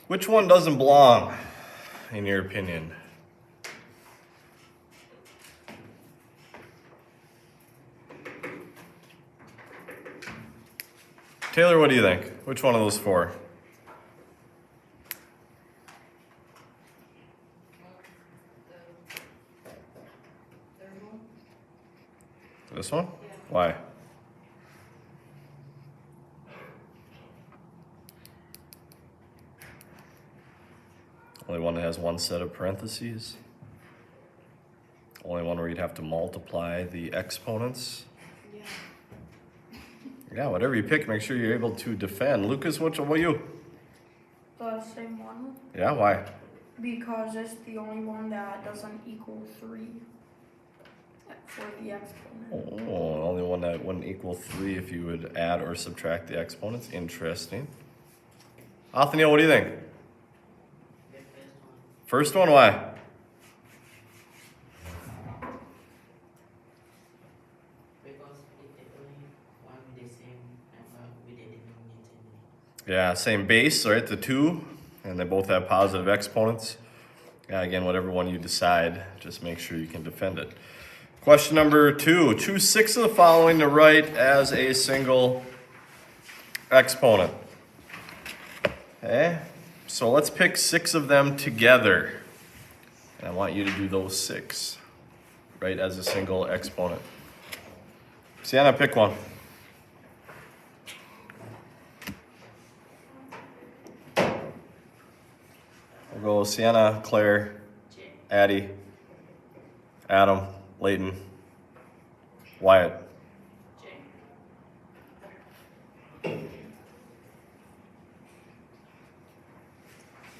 Which one doesn't belong, in your opinion? Taylor, what do you think? Which one of those four? This one? Yeah. Why? Only one that has one set of parentheses. Only one where you'd have to multiply the exponents. Yeah. Yeah, whatever you pick, make sure you're able to defend. Lucas, what about you? The same one, Yeah, why? because it's the only one that doesn't equal 3 for the exponent. Oh, only one that wouldn't equal 3 if you would add or subtract the exponents. Interesting. Othniel, what do you think? The First one, why? because it only one with the same with the denominator. Yeah, same base, right? The 2, and they both have positive exponents. Yeah, again, whatever one you decide, just make sure you can defend it. Question number 2. Choose 6 of the following to write as a single exponent. Okay, so let's pick 6 of them together. And I want you to do those 6, right, as a single exponent. Sienna, pick one. We'll go Sienna, Claire, J. Addie, Adam, Layton, Wyatt. J.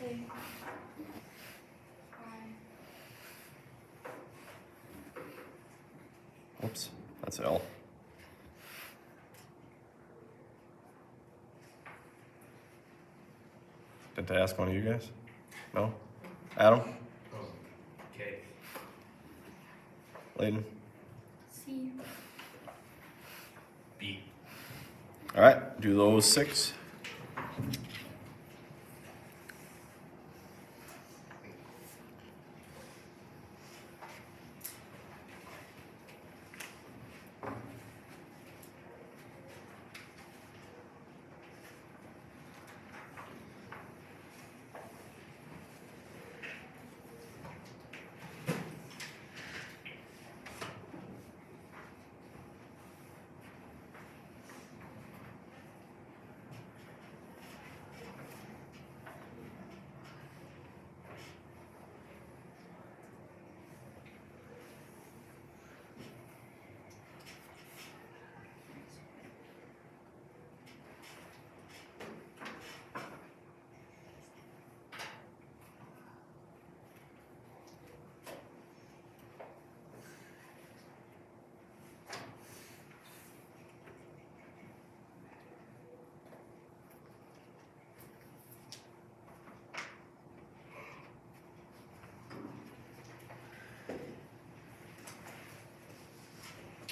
Okay. Oops, that's L. Did I ask one of you guys? No? Adam? Okay. Layton? C. B. All right, do those 6.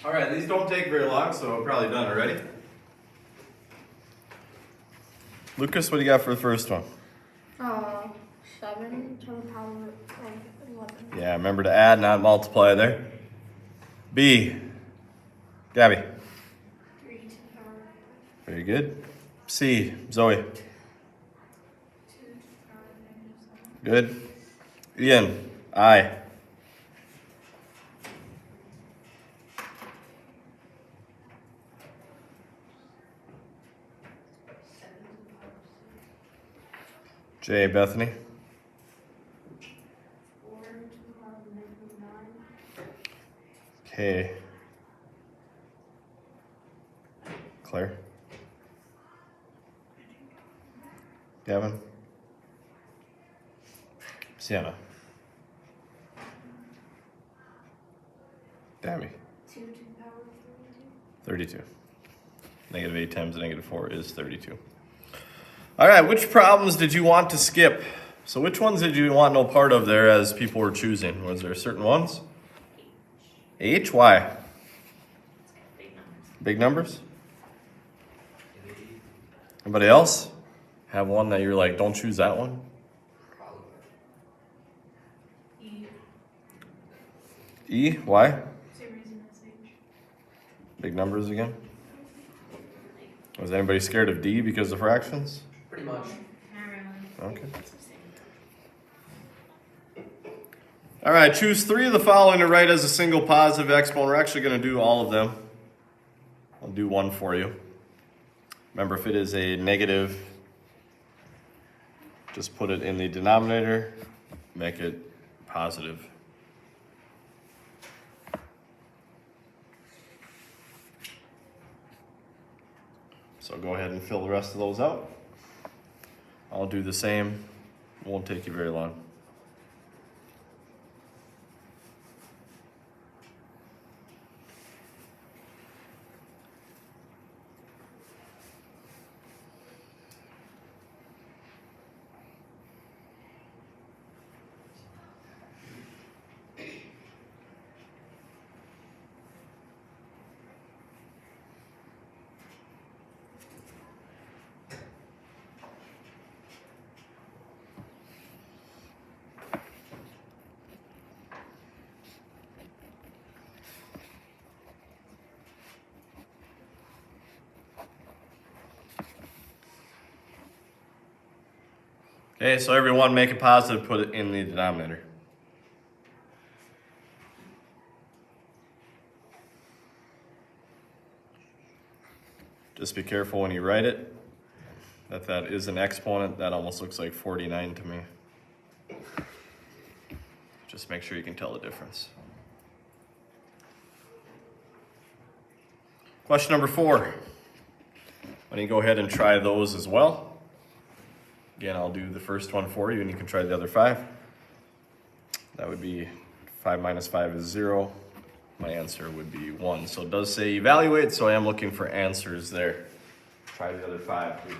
All right, these don't take very long, so we're probably done already. Lucas, what do you got for the first one? 7 to the power of 11. Yeah, remember to add, not multiply there. B. Gabby. 3 to the power Very good. C. Zoe. 2 to the power of -7. Good. Ian. I. J. Bethany. 4 to the power of -9. K. Claire. Gavin. Sienna. Dammy. 2 to the power of 32. 32. Negative 8 times negative 4 is 32. All right, which problems did you want to skip? So which ones did you want no part of there as people were choosing? Was there certain ones? H? Why? Big numbers. Big numbers? Anybody else? have one that you're like, don't choose that one? E. E, why? Same reason as H. Big numbers again? Was anybody scared of D because of fractions? Pretty much. Not really. Okay. All right, choose 3 of the following to write as a single positive exponent. We're actually going to do all of them. I'll do one for you. Remember, if it is a negative, just put it in the denominator, make it positive. So go ahead and fill the rest of those out. I'll do the same. Won't take you very long. Okay, so everyone make it positive, put it in the denominator. Just be careful when you write it, that is an exponent. That almost looks like 49 to me. Just make sure you can tell the difference. Question number 4. Why don't you go ahead and try those as well? Again, I'll do the first one for you, and you can try the other 5. That would be 5 minus 5 is 0. My answer would be 1. So it does say evaluate, so I am looking for answers there. Try the other 5, please.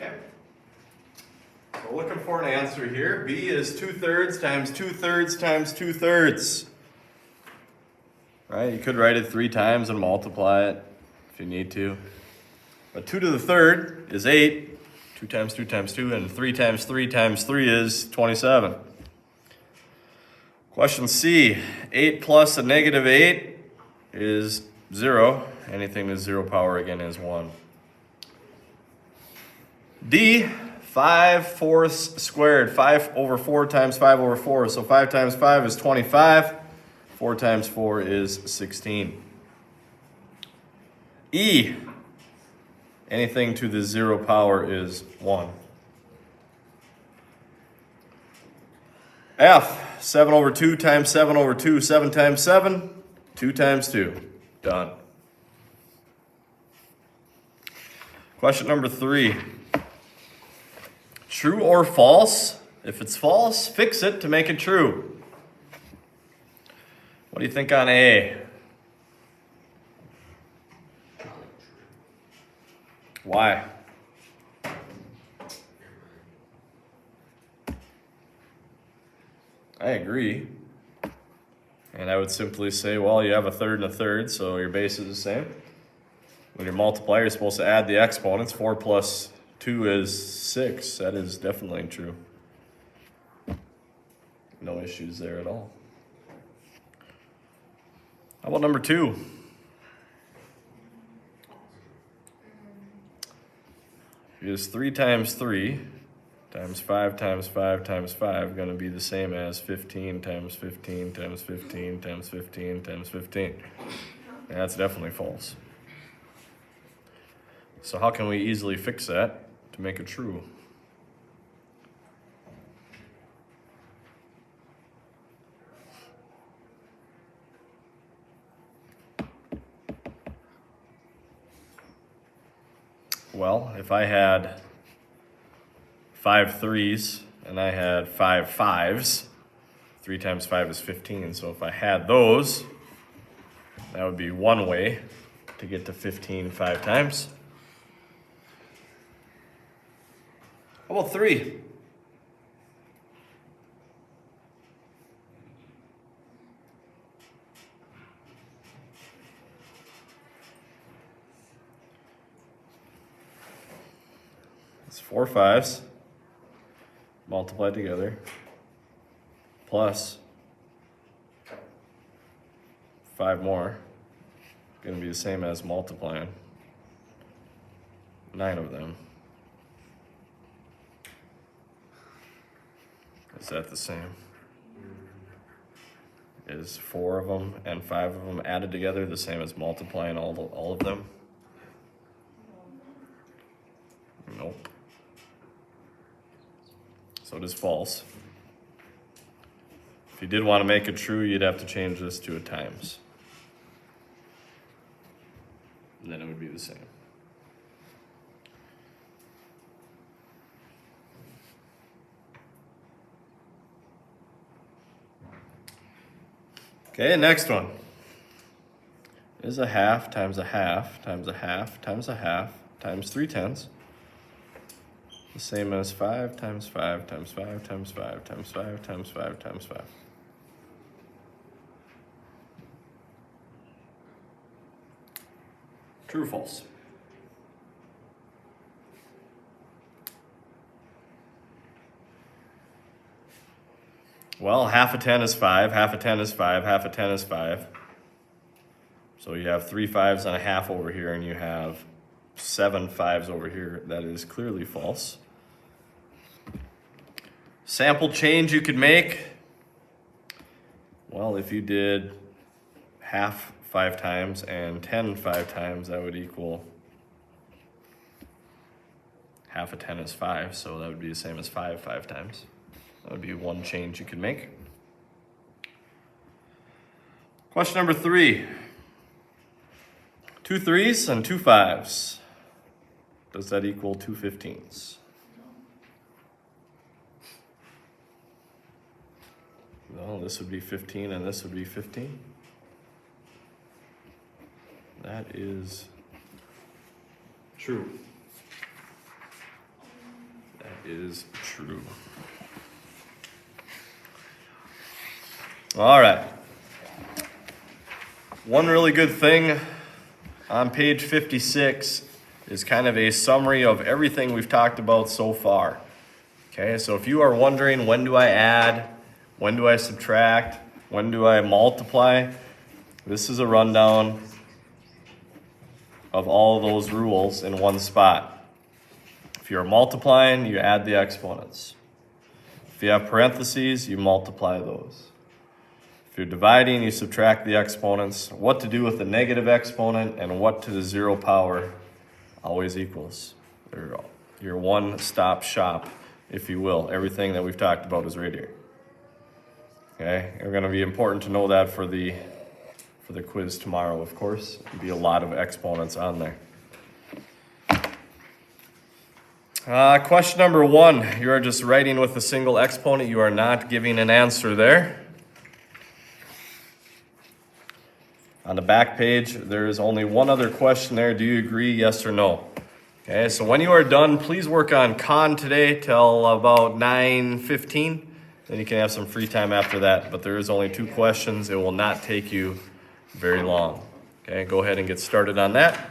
Okay. So we're looking for an answer here. B is 2/3 times 2/3 times 2/3. Right? You could write it 3 times and multiply it if you need to. But 2 to the 3rd is 8. 2 times 2 times 2, and 3 times 3 times 3 is 27. Question C. 8 plus a negative 8 is 0. Anything with 0 power again is 1. D, 5/4 squared. 5 over 4 times 5 over 4. So 5 times 5 is 25. 4 times 4 is 16. E, anything to the 0 power is 1. F, 7 over 2 times 7 over 2. 7 times 7, 2 times 2. Done. Question number 3. True or false? If it's false, fix it to make it true. What do you think on A? Why? I agree. And I would simply say, well, you have a third and a third, so your base is the same. When your multiplier is supposed to add the exponents, 4 plus 2 is 6. That is definitely true. No issues there at all. How about number 2? Is 3 times 3 times 5 times 5 times 5 going to be the same as 15 times 15 times 15 times 15 times 15? And that's definitely false. So how can we easily fix that to make it true? Well, if I had 5 3s and I had 5 5s, 3 times 5 is 15. So if I had those, that would be one way to get to 15 5 times. How about 3? It's 4 5s multiplied together plus 5 more. Going to be the same as multiplying 9 of them. Is that the same? Is 4 of them and 5 of them added together the same as multiplying all of them? Nope. So it is false. If you did want to make it true, you'd have to change this to a times. And then it would be the same. Okay, next one. Is a half times a half times a half times a half times 3/10 the same as 5 times 5 times 5 times 5 times 5 times 5 times 5? True or false? Well, half of 10 is 5, half of 10 is 5, half of 10 is 5. So you have 3 5s and a half over here, and you have 7 5s over here. That is clearly false. Sample change you could make. Well, if you did half 5 times and 10 5 times, that would equal half of 10 is 5, so that would be the same as 5 5 times. That would be one change you could make. Question number 3. 2 3s and 2 5s. Does that equal 2 15s? Well, this would be 15 and this would be 15. That is true. That is true. All right. One really good thing on page 56 is kind of a summary of everything we've talked about so far. Okay, so if you are wondering, when do I add? When do I subtract? When do I multiply? This is a rundown of all of those rules in one spot. If you're multiplying, you add the exponents. If you have parentheses, you multiply those. If you're dividing, you subtract the exponents. What to do with the negative exponent and what to the 0 power always equals. Your one-stop shop, if you will. Everything that we've talked about is right here. Okay, it's going to be important to know that for the quiz tomorrow, of course. There'll be a lot of exponents on there. Question number 1. You are just writing with a single exponent. You are not giving an answer there. On the back page, there is only one other question there. Do you agree, yes or no? Okay, so when you are done, please work on con today till about 9:15. Then you can have some free time after that. But there is only 2 questions. It will not take you very long. Okay, go ahead and get started on that.